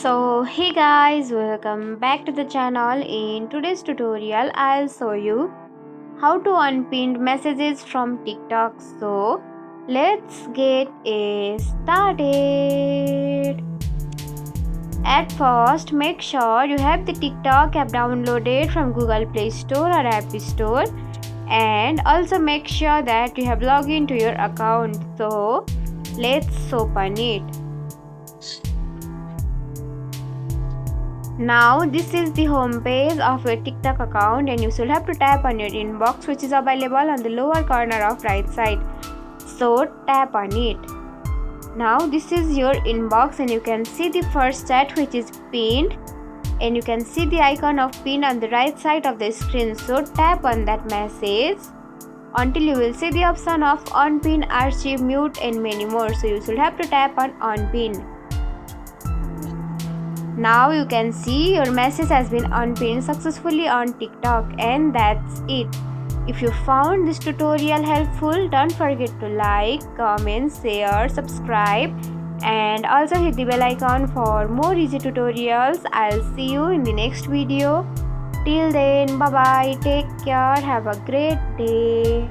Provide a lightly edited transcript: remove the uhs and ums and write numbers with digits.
So hey guys, welcome back to the channel. In today's tutorial I'll show you how to unpin messages from TikTok. So let's get started. At first, make sure you have the TikTok app downloaded from Google Play Store or App Store, and also make sure that you have logged into your account. So let's open it. Now this is the home page of your TikTok account, and you should have to tap on your inbox, which is available on the lower corner of right side. So tap on it. Now this is your inbox, and you can see the first chat which is pinned, and you can see the icon of pin on the right side of the screen. So tap on that message until you will see the option of unpin, archive, mute and many more. So you should have to tap on unpin. Now you can see your message has been unpinned successfully on TikTok, and that's it. If you found this tutorial helpful, don't forget to like, comment, share, subscribe and also hit the bell icon for more easy tutorials. I'll see you in the next video. Till then, bye bye, take care, have a great day.